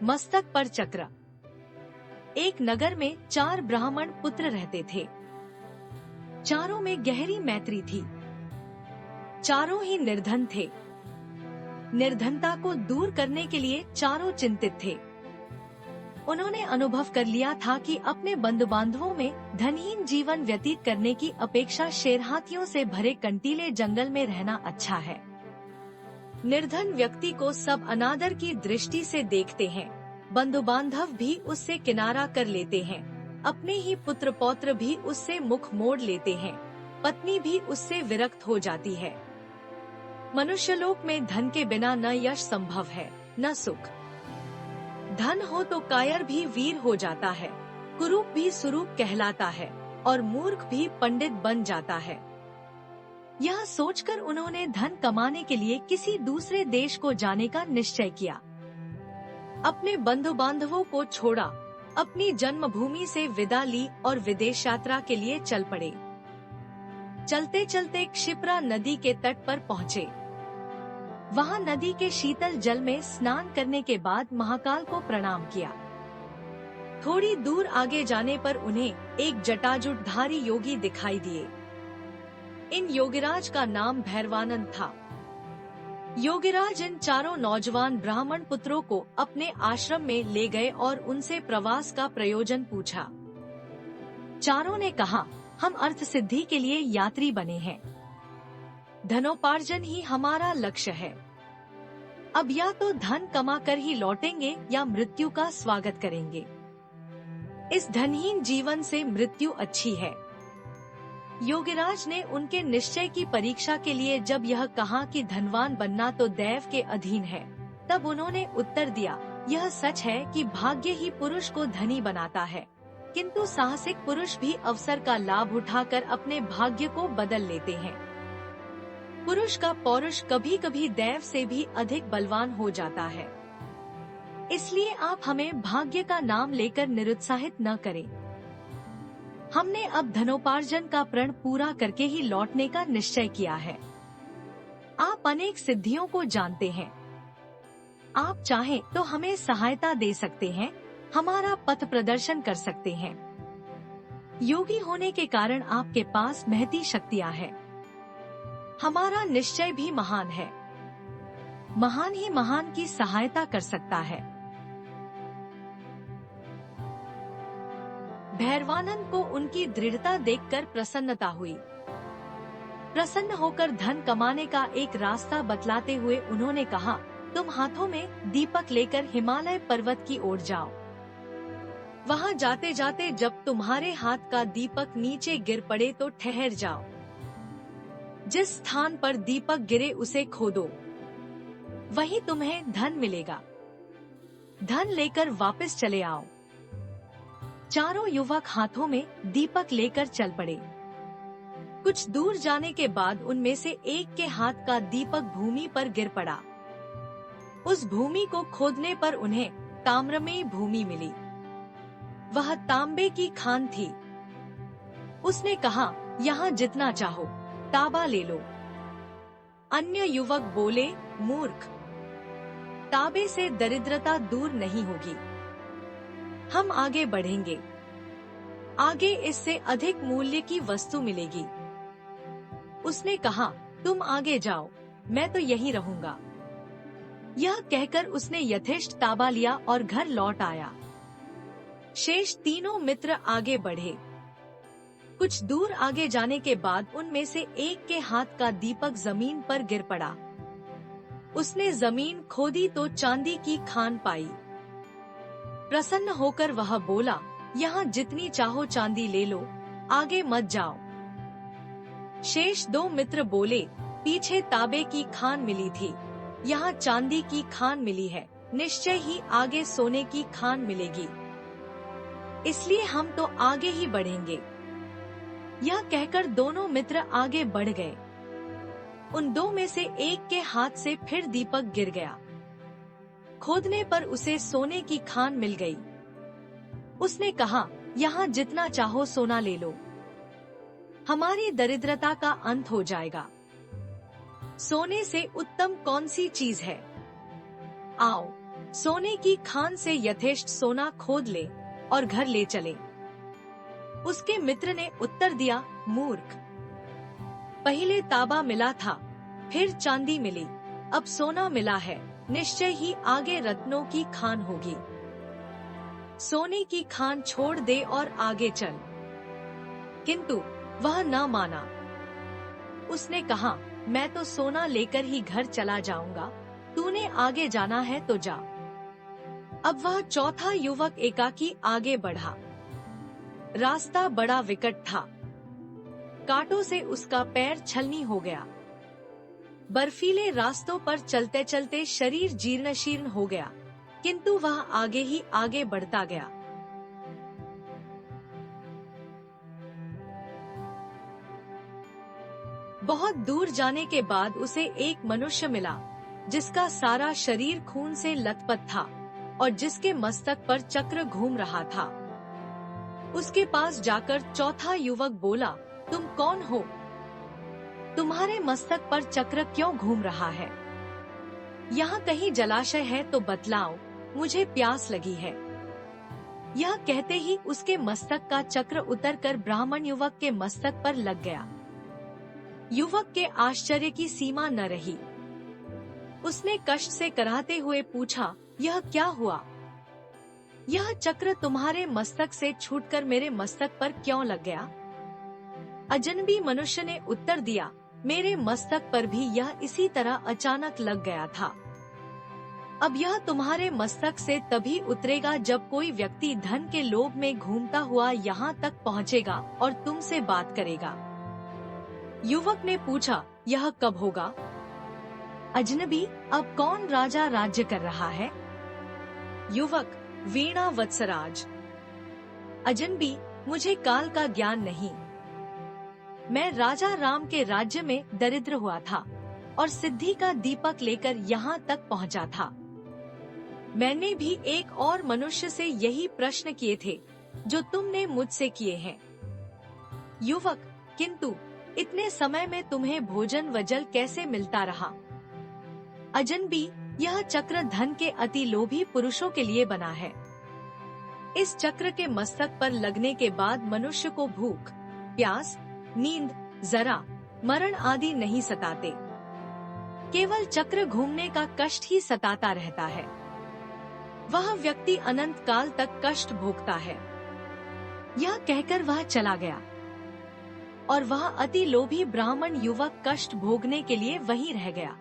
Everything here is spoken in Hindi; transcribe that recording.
मस्तक पर चक्र। एक नगर में 4 ब्राह्मण पुत्र रहते थे। चारों में गहरी मैत्री थी। चारों ही निर्धन थे। निर्धनता को दूर करने के लिए चारों चिंतित थे। उन्होंने अनुभव कर लिया था कि अपने बंधु बांधवों में धनहीन जीवन व्यतीत करने की अपेक्षा शेरहाथियों से भरे कंटीले जंगल में रहना अच्छा है। निर्धन व्यक्ति को सब अनादर की दृष्टि से देखते हैं। बंधु बांधव भी उससे किनारा कर लेते हैं। अपने ही पुत्र पौत्र भी उससे मुख मोड़ लेते हैं। पत्नी भी उससे विरक्त हो जाती है। मनुष्यलोक में धन के बिना न यश संभव है, न सुख। धन हो तो कायर भी वीर हो जाता है, कुरूप भी सुरूप कहलाता है और मूर्ख भी पंडित बन जाता है। यह सोचकर उन्होंने धन कमाने के लिए किसी दूसरे देश को जाने का निश्चय किया। अपने बंधु बांधवों को छोड़ा, अपनी जन्मभूमि से विदा ली और विदेश यात्रा के लिए चल पड़े। चलते चलते क्षिप्रा नदी के तट पर पहुँचे। वहाँ नदी के शीतल जल में स्नान करने के बाद महाकाल को प्रणाम किया। थोड़ी दूर आगे जाने पर उन्हें एक जटाजुटधारी योगी दिखाई दिए। इन योगिराज का नाम भैरवानंद था। योगिराज इन चारों नौजवान ब्राह्मण पुत्रों को अपने आश्रम में ले गए और उनसे प्रवास का प्रयोजन पूछा। चारों ने कहा, हम अर्थ सिद्धि के लिए यात्री बने हैं। धनोपार्जन ही हमारा लक्ष्य है। अब या तो धन कमा कर ही लौटेंगे या मृत्यु का स्वागत करेंगे। इस धनहीन जीवन से मृत्यु अच्छी है। योगिराज ने उनके निश्चय की परीक्षा के लिए जब यह कहा कि धनवान बनना तो दैव के अधीन है, तब उन्होंने उत्तर दिया, यह सच है कि भाग्य ही पुरुष को धनी बनाता है, किंतु साहसिक पुरुष भी अवसर का लाभ उठाकर अपने भाग्य को बदल लेते हैं। पुरुष का पौरुष कभी कभी दैव से भी अधिक बलवान हो जाता है। इसलिए आप हमें भाग्य का नाम लेकर निरुत्साहित न करें। हमने अब धनोपार्जन का प्रण पूरा करके ही लौटने का निश्चय किया है। आप अनेक सिद्धियों को जानते हैं। आप चाहें तो हमें सहायता दे सकते हैं, हमारा पथ प्रदर्शन कर सकते हैं। योगी होने के कारण आपके पास महती शक्तियाँ हैं। हमारा निश्चय भी महान है। महान ही महान की सहायता कर सकता है। भैरवानंद को उनकी दृढ़ता देखकर प्रसन्नता हुई। प्रसन्न होकर धन कमाने का एक रास्ता बतलाते हुए उन्होंने कहा, तुम हाथों में दीपक लेकर हिमालय पर्वत की ओर जाओ। वहाँ जाते जाते जब तुम्हारे हाथ का दीपक नीचे गिर पड़े तो ठहर जाओ। जिस स्थान पर दीपक गिरे उसे खोदो, वहीं तुम्हें धन मिलेगा। धन लेकर वापस चले आओ। चारों युवक हाथों में दीपक लेकर चल पड़े। कुछ दूर जाने के बाद उनमें से एक के हाथ का दीपक भूमि पर गिर पड़ा। उस भूमि को खोदने पर उन्हें ताम्रमयी भूमि मिली। वह तांबे की खान थी। उसने कहा, यहाँ जितना चाहो तांबा ले लो। अन्य युवक बोले, मूर्ख, तांबे से दरिद्रता दूर नहीं होगी। हम आगे बढ़ेंगे, आगे इससे अधिक मूल्य की वस्तु मिलेगी। उसने कहा, तुम आगे जाओ, मैं तो यहीं रहूंगा। यह कहकर उसने यथेष्ट तांबा लिया और घर लौट आया। शेष तीनों मित्र आगे बढ़े। कुछ दूर आगे जाने के बाद उनमें से एक के हाथ का दीपक जमीन पर गिर पड़ा। उसने जमीन खोदी तो चांदी की खान पाई। प्रसन्न होकर वह बोला, यहाँ जितनी चाहो चांदी ले लो, आगे मत जाओ। शेष 2 मित्र बोले, पीछे तांबे की खान मिली थी, यहाँ चांदी की खान मिली है, निश्चय ही आगे सोने की खान मिलेगी, इसलिए हम तो आगे ही बढ़ेंगे। यह कहकर दोनों मित्र आगे बढ़ गए। उन 2 में से एक के हाथ से फिर दीपक गिर गया। खोदने पर उसे सोने की खान मिल गई। उसने कहा, यहाँ जितना चाहो सोना ले लो, हमारी दरिद्रता का अंत हो जाएगा। सोने से उत्तम कौन सी चीज है? आओ सोने की खान से यथेष्ट सोना खोद ले और घर ले चले। उसके मित्र ने उत्तर दिया, मूर्ख, पहले तांबा मिला था, फिर चांदी मिली, अब सोना मिला है, निश्चय ही आगे रत्नों की खान होगी। सोने की खान छोड़ दे और आगे चल। किंतु वह न माना। उसने कहा, मैं तो सोना लेकर ही घर चला जाऊंगा, तूने आगे जाना है तो जा। अब वह चौथा युवक एकाकी आगे बढ़ा। रास्ता बड़ा विकट था, कांटों से उसका पैर छलनी हो गया। बर्फीले रास्तों पर चलते चलते शरीर जीर्ण शीर्ण हो गया, किंतु वह आगे ही आगे बढ़ता गया। बहुत दूर जाने के बाद उसे एक मनुष्य मिला, जिसका सारा शरीर खून से लथपथ था और जिसके मस्तक पर चक्र घूम रहा था। उसके पास जाकर चौथा युवक बोला, तुम कौन हो? तुम्हारे मस्तक पर चक्र क्यों घूम रहा है? यहाँ कहीं जलाशय है तो बतलाओ, मुझे प्यास लगी है। यह कहते ही उसके मस्तक का चक्र उतरकर ब्राह्मण युवक के मस्तक पर लग गया। युवक के आश्चर्य की सीमा न रही। उसने कष्ट से कराहते हुए पूछा, यह क्या हुआ? यह चक्र तुम्हारे मस्तक से छूटकर मेरे मस्तक पर क्यों लग गया? अजनबी मनुष्य ने उत्तर दिया, मेरे मस्तक पर भी यह इसी तरह अचानक लग गया था। अब यह तुम्हारे मस्तक से तभी उतरेगा जब कोई व्यक्ति धन के लोभ में घूमता हुआ यहाँ तक पहुँचेगा और तुमसे बात करेगा। युवक ने पूछा, यह कब होगा? अजनबी, अब कौन राजा राज्य कर रहा है? युवक, वीणा वत्सराज। अजनबी, मुझे काल का ज्ञान नहीं। मैं राजा राम के राज्य में दरिद्र हुआ था और सिद्धि का दीपक लेकर यहाँ तक पहुँचा था। मैंने भी एक और मनुष्य से यही प्रश्न किए थे जो तुमने मुझसे किए हैं। युवक, किंतु इतने समय में तुम्हें भोजन व जल कैसे मिलता रहा? अजनबी, यह चक्र धन के अति लोभी पुरुषों के लिए बना है। इस चक्र के मस्तक पर लगने के बाद मनुष्य को भूख, प्यास, नींद, जरा, मरण आदि नहीं सताते। केवल चक्र घूमने का कष्ट ही सताता रहता है। वह व्यक्ति अनंत काल तक कष्ट भोगता है। यह कहकर वह चला गया और वह अति लोभी ब्राह्मण युवक कष्ट भोगने के लिए वहीं रह गया।